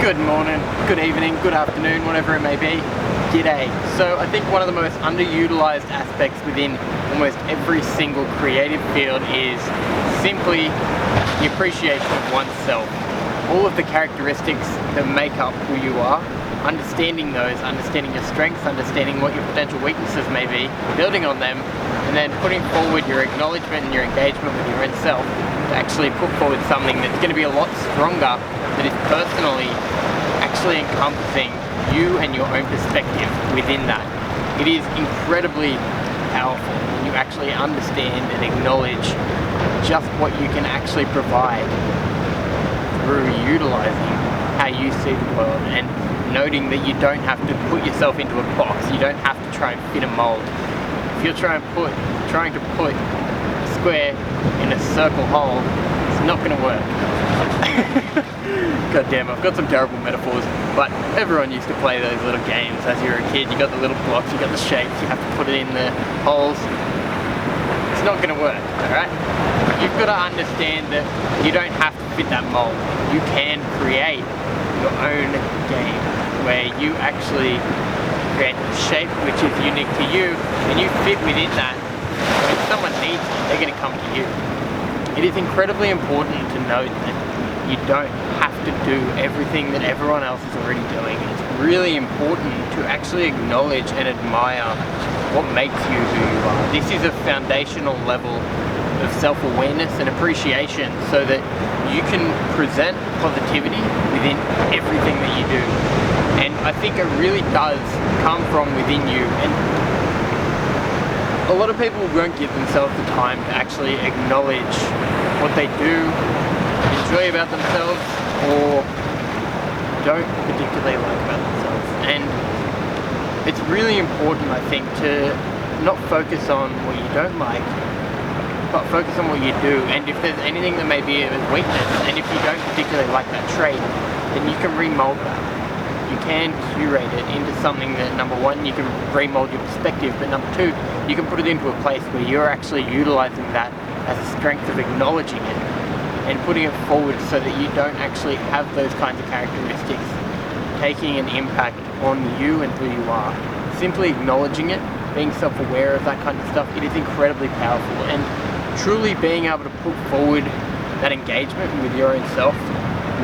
Good morning, good evening, good afternoon, whatever it may be. G'day. So I think one of the most underutilized aspects within almost every single creative field is simply the appreciation of oneself. All of the characteristics that make up who you are, understanding those, understanding your strengths, understanding what your potential weaknesses may be, building on them, and then putting forward your acknowledgement and your engagement with your own self to actually put forward something that's going to be a lot stronger, that is personally actually encompassing you and your own perspective within that. It is incredibly powerful when you actually understand and acknowledge just what you can actually provide through utilizing how you see the world and noting that you don't have to put yourself into a box. You don't have to try and fit a mold. If you're trying to put a square in a circle hole, it's not going to work. God damn, I've got some terrible metaphors, but everyone used to play those little games as you were a kid. You got the little blocks, you got the shapes, you have to put it in the holes. It's not going to work, alright? You've got to understand that you don't have to fit that mold. You can create your own game where you actually create a shape which is unique to you and you fit within that. When someone needs you, they're going to come to you. It is incredibly important to note that you don't have to do everything that everyone else is already doing. It's really important to actually acknowledge and admire what makes you who you are. This is a foundational level of self-awareness and appreciation so that you can present positivity within everything that you do. And I think it really does come from within you. And a lot of people won't give themselves the time to actually acknowledge what they do, enjoy about themselves, or don't particularly like about themselves. And it's really important, I think, to not focus on what you don't like, but focus on what you do. And if there's anything that may be a weakness, and if you don't particularly like that trait, then you can remold that. You can curate it into something that, number one, you can remold your perspective, but number two, you can put it into a place where you're actually utilizing that as a strength of acknowledging it and putting it forward so that you don't actually have those kinds of characteristics taking an impact on you and who you are. Simply acknowledging it, being self-aware of that kind of stuff, it is incredibly powerful. And truly being able to put forward that engagement with your own self,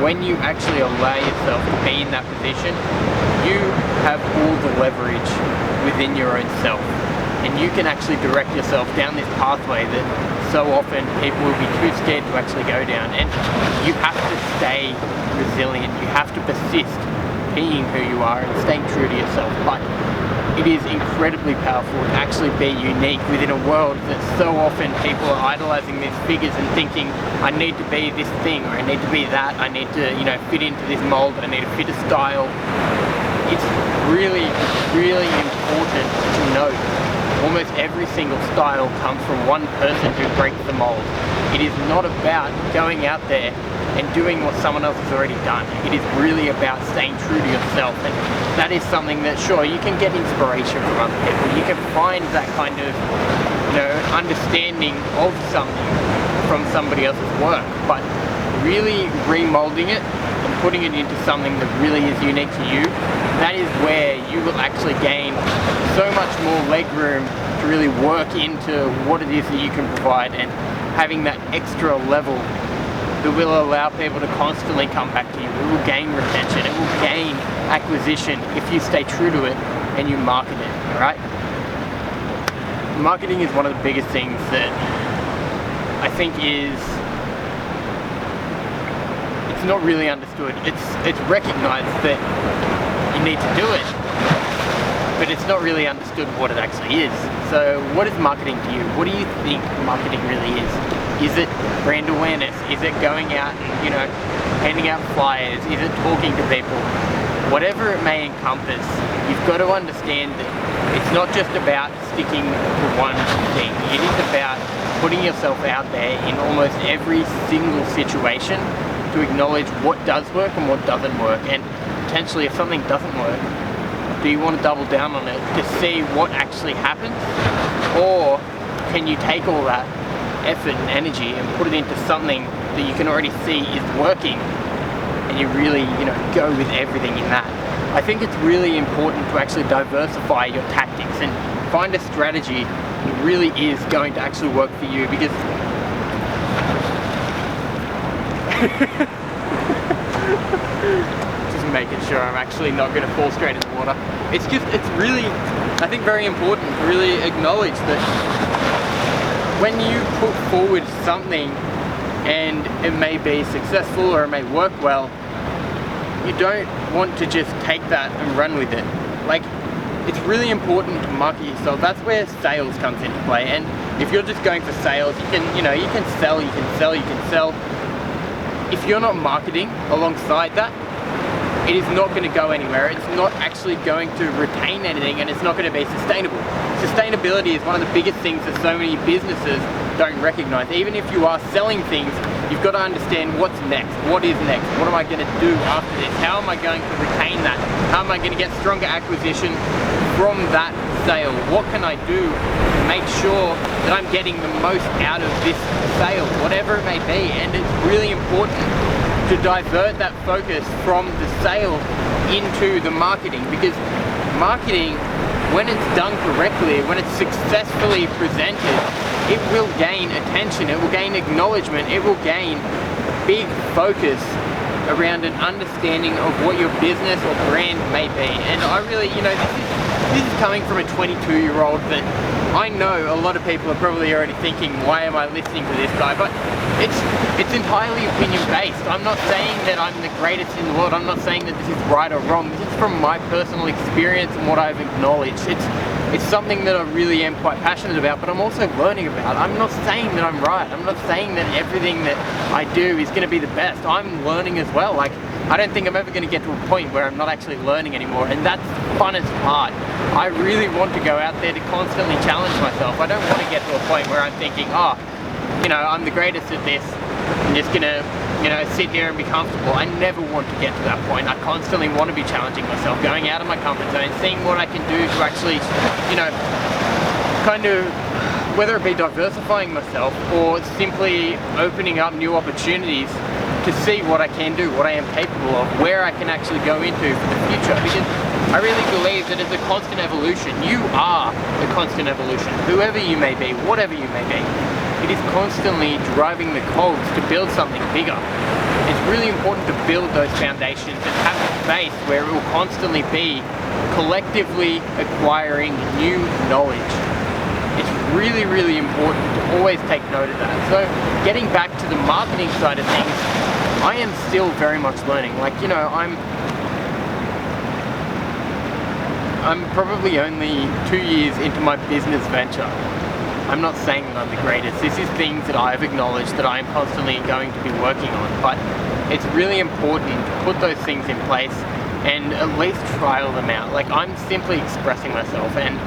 when you actually allow yourself to be in that position, you have all the leverage within your own self. And you can actually direct yourself down this pathway that so often people will be too scared to actually go down. And you have to stay resilient. You have to persist being who you are and staying true to yourself. But it is incredibly powerful to actually be unique within a world that so often people are idolizing these figures and thinking, I need to be this thing, or I need to be that, I need to, fit into this mold, I need to fit a style. It's really, really important to note almost every single style comes from one person who breaks the mold. It is not about going out there and doing what someone else has already done. It is really about staying true to yourself, and that is something that, sure, you can get inspiration from other people, you can find that kind of understanding of something from somebody else's work, but really remolding it and putting it into something that really is unique to you, that is where you will actually gain so much more leg room to really work into what it is that you can provide, and having that extra level that will allow people to constantly come back to you. It will gain retention, it will gain acquisition if you stay true to it and you market it, alright? Marketing is one of the biggest things that I think it's not really understood. It's recognized that you need to do it, but it's not really understood what it actually is. So what is marketing to you? What do you think marketing really is? Is it brand awareness? Is it going out and, handing out flyers? Is it talking to people? Whatever it may encompass, you've got to understand that it's not just about sticking to one thing. It is about putting yourself out there in almost every single situation to acknowledge what does work and what doesn't work. And potentially, if something doesn't work, do you want to double down on it to see what actually happens? Or can you take all that effort and energy and put it into something that you can already see is working and you really, go with everything in that. I think it's really important to actually diversify your tactics and find a strategy that really is going to actually work for you, because just making sure I'm actually not going to fall straight in the water. It's really, I think, very important to really acknowledge that when you put forward something and it may be successful or it may work well, you don't want to just take that and run with it. Like, it's really important to market yourself. That's where sales comes into play. And if you're just going for sales, you can sell, you can sell, you can sell. If you're not marketing alongside that, it is not going to go anywhere. It's not actually going to retain anything, and it's not going to be sustainable. Sustainability is one of the biggest things that so many businesses don't recognize. Even if you are selling things, you've got to understand what's next. What is next? What am I going to do after this? How am I going to retain that? How am I going to get stronger acquisition from that sale? What can I do to make sure that I'm getting the most out of this sale, whatever it may be? And it's really important to divert that focus from the sale into the marketing, because marketing, when it's done correctly, when it's successfully presented, it will gain attention, it will gain acknowledgement, it will gain big focus around an understanding of what your business or brand may be. And I really, this is coming from a 22-year-old that I know a lot of people are probably already thinking, why am I listening to this guy? But it's entirely opinion based. I'm not saying that I'm the greatest in the world. I'm not saying that this is right or wrong. This is from my personal experience and what I've acknowledged. It's something that I really am quite passionate about, but I'm also learning about. I'm not saying that I'm right. I'm not saying that everything that I do is going to be the best. I'm learning as well. Like, I don't think I'm ever going to get to a point where I'm not actually learning anymore, and that's the funnest part. I really want to go out there to constantly challenge myself. I don't want to get to a point where I'm thinking, I'm the greatest at this. I'm just going to, sit here and be comfortable. I never want to get to that point. I constantly want to be challenging myself, going out of my comfort zone, seeing what I can do to actually, kind of, whether it be diversifying myself or simply opening up new opportunities to see what I can do, what I am capable of, where I can actually go into for the future. Because I really believe that it's a constant evolution. You are a constant evolution, whoever you may be, whatever you may be. It is constantly driving the cogs to build something bigger. It's really important to build those foundations and have a space where it will constantly be collectively acquiring new knowledge. It's really, really important to always take note of that. So getting back to the marketing side of things, I am still very much learning. Like, I'm probably only 2 years into my business venture. I'm not saying that I'm the greatest. This is things that I've acknowledged that I'm constantly going to be working on, but it's really important to put those things in place and at least trial them out. Like, I'm simply expressing myself, and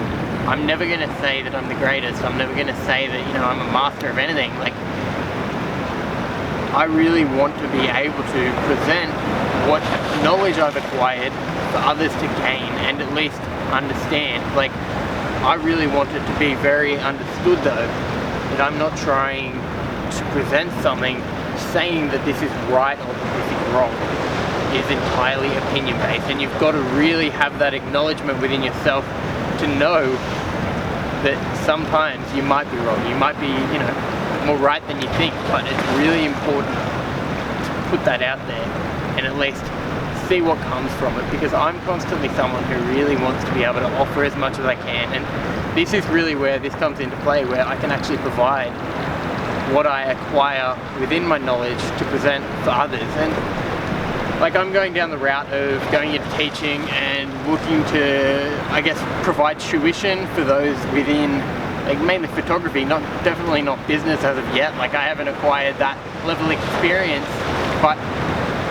I'm never going to say that I'm the greatest. I'm never going to say that, I'm a master of anything. Like, I really want to be able to present what knowledge I've acquired for others to gain and at least understand. Like, I really want it to be very understood though, that I'm not trying to present something saying that this is right or that this is wrong. It is entirely opinion based, and you've got to really have that acknowledgement within yourself to know that sometimes you might be wrong, you might be, more right than you think, but it's really important to put that out there and at least see what comes from it, because I'm constantly someone who really wants to be able to offer as much as I can, and this is really where this comes into play, where I can actually provide what I acquire within my knowledge to present for others. And like, I'm going down the route of going into teaching and looking to, I guess, provide tuition for those within, like, mainly photography, definitely not business as of yet. Like, I haven't acquired that level of experience, but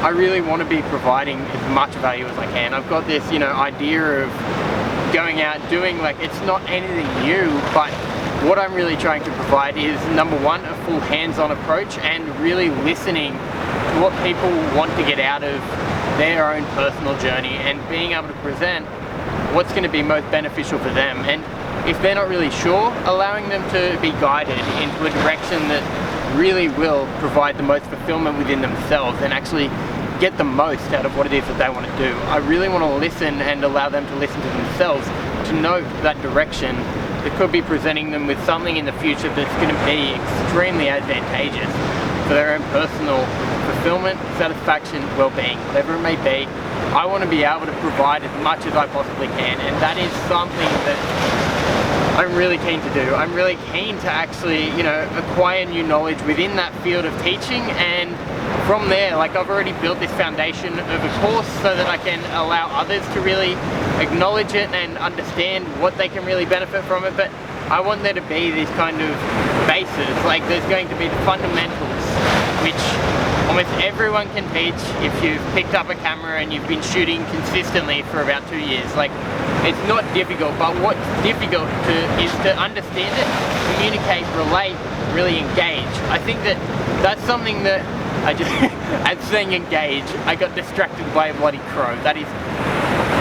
I really want to be providing as much value as I can. I've got this, idea of going out doing, like, it's not anything new, but what I'm really trying to provide is, number one, a full hands-on approach and really listening to what people want to get out of their own personal journey and being able to present what's going to be most beneficial for them. And if they're not really sure, allowing them to be guided into a direction that really will provide the most fulfillment within themselves and actually get the most out of what it is that they want to do. I really want to listen and allow them to listen to themselves, to know that direction that could be presenting them with something in the future that's going to be extremely advantageous for their own personal fulfillment, satisfaction, well-being, whatever it may be. I want to be able to provide as much as I possibly can, and that is something that I'm really keen to do. I'm really keen to actually, acquire new knowledge within that field of teaching, and from there, like, I've already built this foundation of a course so that I can allow others to really acknowledge it and understand what they can really benefit from it. But I want there to be these kind of bases, like there's going to be the fundamentals, which almost everyone can teach if you've picked up a camera and you've been shooting consistently for about 2 years. Like, it's not difficult, but what's difficult is to understand it, communicate, relate, really engage. I think that that's something that as saying engage, I got distracted by a bloody crow. That is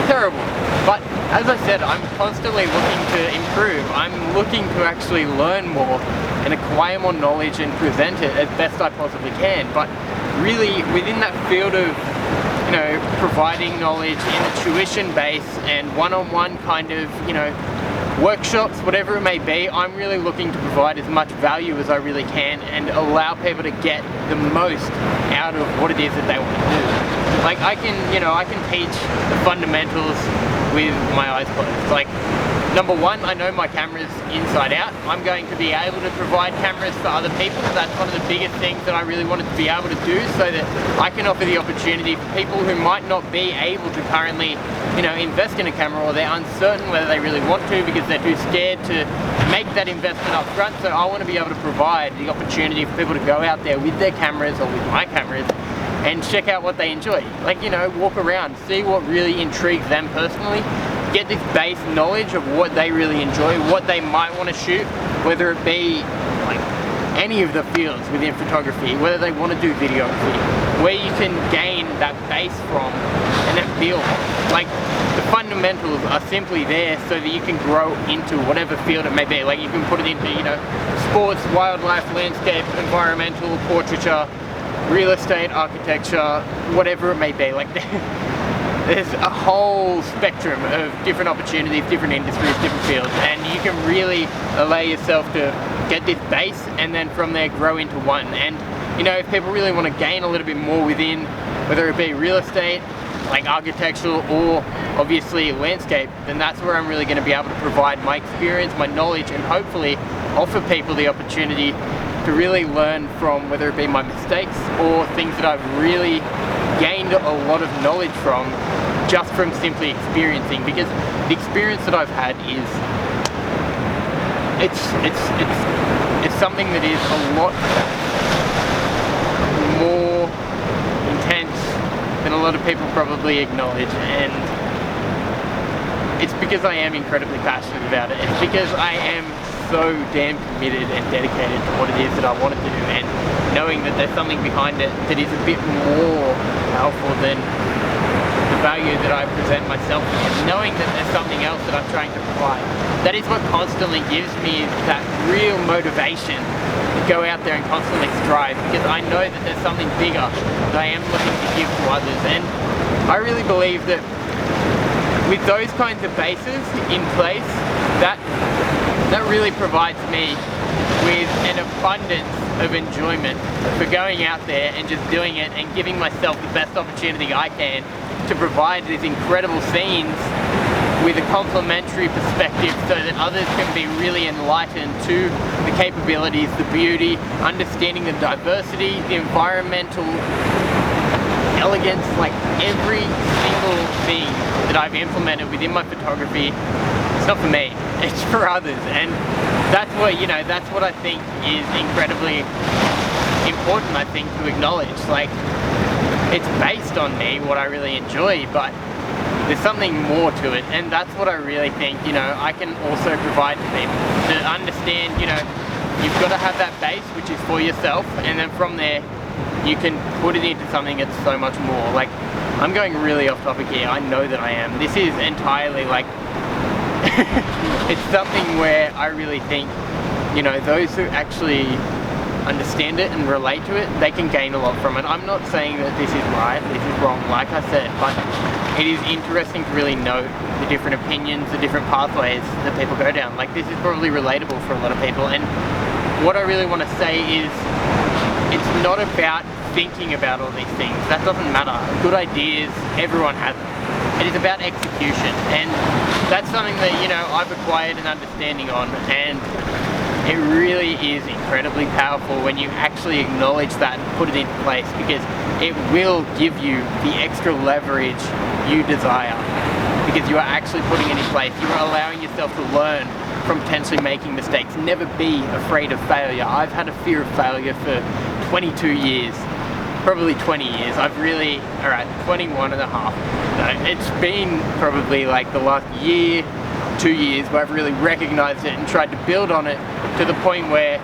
terrible. But as I said, I'm constantly looking to improve. I'm looking to actually learn more and acquire more knowledge and present it as best I possibly can. But really, within that field of providing knowledge in the tuition base and one-on-one kind of, workshops, whatever it may be, I'm really looking to provide as much value as I really can and allow people to get the most out of what it is that they want to do. Like, I can teach the fundamentals with my eyes closed. Like, number one, I know my cameras inside out. I'm going to be able to provide cameras for other people. That's one of the biggest things that I really wanted to be able to do, so that I can offer the opportunity for people who might not be able to currently, invest in a camera, or they're uncertain whether they really want to because they're too scared to make that investment up front. So I want to be able to provide the opportunity for people to go out there with their cameras or with my cameras and check out what they enjoy. Like, walk around, see what really intrigues them personally, get this base knowledge of what they really enjoy, what they might want to shoot, whether it be like any of the fields within photography, whether they want to do videography, where you can gain that base from and then build. Like, the fundamentals are simply there so that you can grow into whatever field it may be. Like, you can put it into, sports, wildlife, landscape, environmental, portraiture, real estate, architecture, whatever it may be. Like, there's a whole spectrum of different opportunities, different industries, different fields, and you can really allow yourself to get this base and then from there grow into one. And if people really want to gain a little bit more within, whether it be real estate, like architectural, or obviously landscape, then that's where I'm really going to be able to provide my experience, my knowledge, and hopefully offer people the opportunity to really learn from, whether it be my mistakes or things that I've really gained a lot of knowledge from just from simply experiencing. Because the experience that I've had is it's something that is a lot more intense than a lot of people probably acknowledge, and it's because I am incredibly passionate about it. It's because I am so damn committed and dedicated to what it is that I want to do, and knowing that there's something behind it that is a bit more powerful than the value that I present myself with, and knowing that there's something else that I'm trying to provide. That is what constantly gives me that real motivation to go out there and constantly strive, because I know that there's something bigger that I am looking to give to others. And I really believe that with those kinds of bases in place, that really provides me with an abundance of enjoyment for going out there and just doing it and giving myself the best opportunity I can to provide these incredible scenes with a complementary perspective, so that others can be really enlightened to the capabilities, the beauty, understanding the diversity, the environmental elegance. Like, every single thing that I've implemented within my photography, it's not for me, it's for others. And that's what I think is incredibly important, I think, to acknowledge. Like, it's based on me, what I really enjoy, but there's something more to it, and that's what I really think, I can also provide to people. To understand, you've got to have that base, which is for yourself, and then from there, you can put it into something that's so much more. Like, I'm going really off topic here, I know that I am. This is entirely like, it's something where I really think, those who actually understand it and relate to it, they can gain a lot from it. I'm not saying that this is right, this is wrong, like I said, but it is interesting to really note the different opinions, the different pathways that people go down. Like, this is probably relatable for a lot of people, and what I really want to say is, it's not about thinking about all these things. That doesn't matter. Good ideas, everyone has them. It is about execution, and that's something that, you know, I've acquired an understanding on, and it really is incredibly powerful when you actually acknowledge that and put it into place, because it will give you the extra leverage you desire, because you are actually putting it in place. You are allowing yourself to learn from potentially making mistakes. Never be afraid of failure. I've had a fear of failure for 22 years, probably 20 years. I've really, alright, 21 and a half. So it's been probably like the last year, 2 years where I've really recognized it and tried to build on it to the point where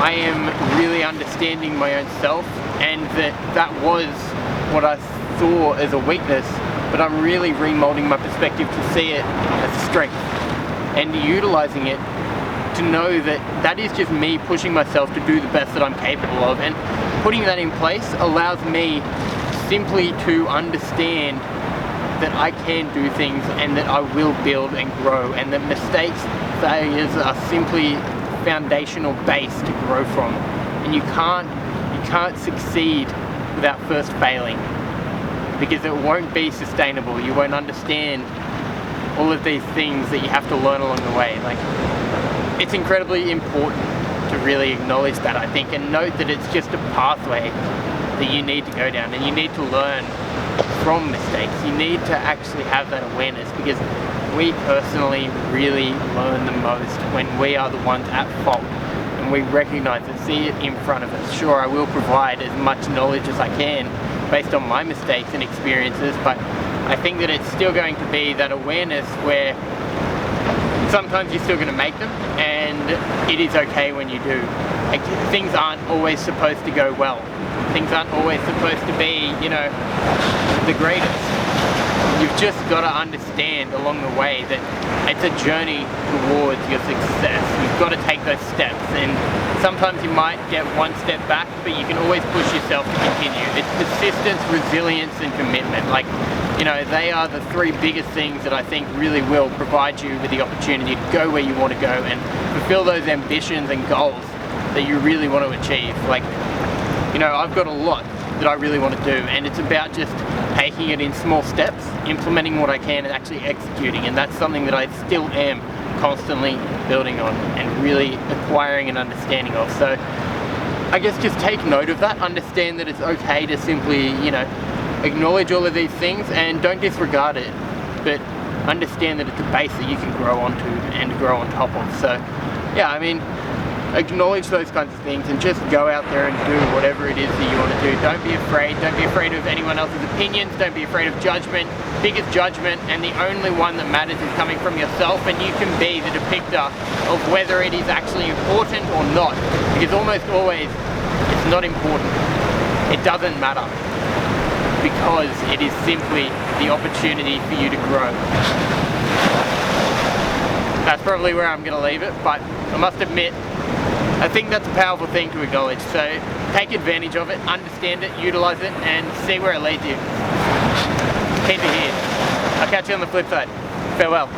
I am really understanding my own self, and that was what I saw as a weakness, but I'm really remolding my perspective to see it as a strength and utilizing it to know that that is just me pushing myself to do the best that I'm capable of, and putting that in place allows me simply to understand that I can do things and that I will build and grow, and that mistakes, failures are simply foundational base to grow from, and you can't succeed without first failing, because it won't be sustainable. You won't understand all of these things that you have to learn along the way. Like, it's incredibly important to really acknowledge that, I think, and note that it's just a pathway that you need to go down, and you need to learn from mistakes. You need to actually have that awareness, because we personally really learn the most when we are the ones at fault and we recognize it, see it in front of us. Sure, I will provide as much knowledge as I can based on my mistakes and experiences, but I think that it's still going to be that awareness where sometimes you're still going to make them, and it is okay when you do. Like, things aren't always supposed to go well. Things aren't always supposed to be, you know, the greatest. You've just got to understand along the way that it's a journey towards your success. You've got to take those steps, and sometimes you might get one step back, but you can always push yourself to continue. It's persistence, resilience, and commitment. Like, you know, they are the three biggest things that I think really will provide you with the opportunity to go where you want to go and fulfill those ambitions and goals that you really want to achieve. Like, you know, I've got a lot that I really want to do, and it's about just taking it in small steps, implementing what I can, and actually executing, and that's something that I still am constantly building on and really acquiring an understanding of. So I guess just take note of that, understand that it's okay to simply, you know, acknowledge all of these things and don't disregard it, but understand that it's a base that you can grow onto and grow on top of. So yeah, I mean, acknowledge those kinds of things and just go out there and do whatever it is that you want to do. Don't be afraid. Don't be afraid of anyone else's opinions. Don't be afraid of judgment. Biggest judgment, and the only one that matters, is coming from yourself, and you can be the depictor of whether it is actually important or not, because almost always it's not important. It doesn't matter, because it is simply the opportunity for you to grow. That's probably where I'm going to leave it, but I must admit, I think that's a powerful thing to acknowledge. So take advantage of it, understand it, utilize it, and see where it leads you. Keep it here. I'll catch you on the flip side. Farewell.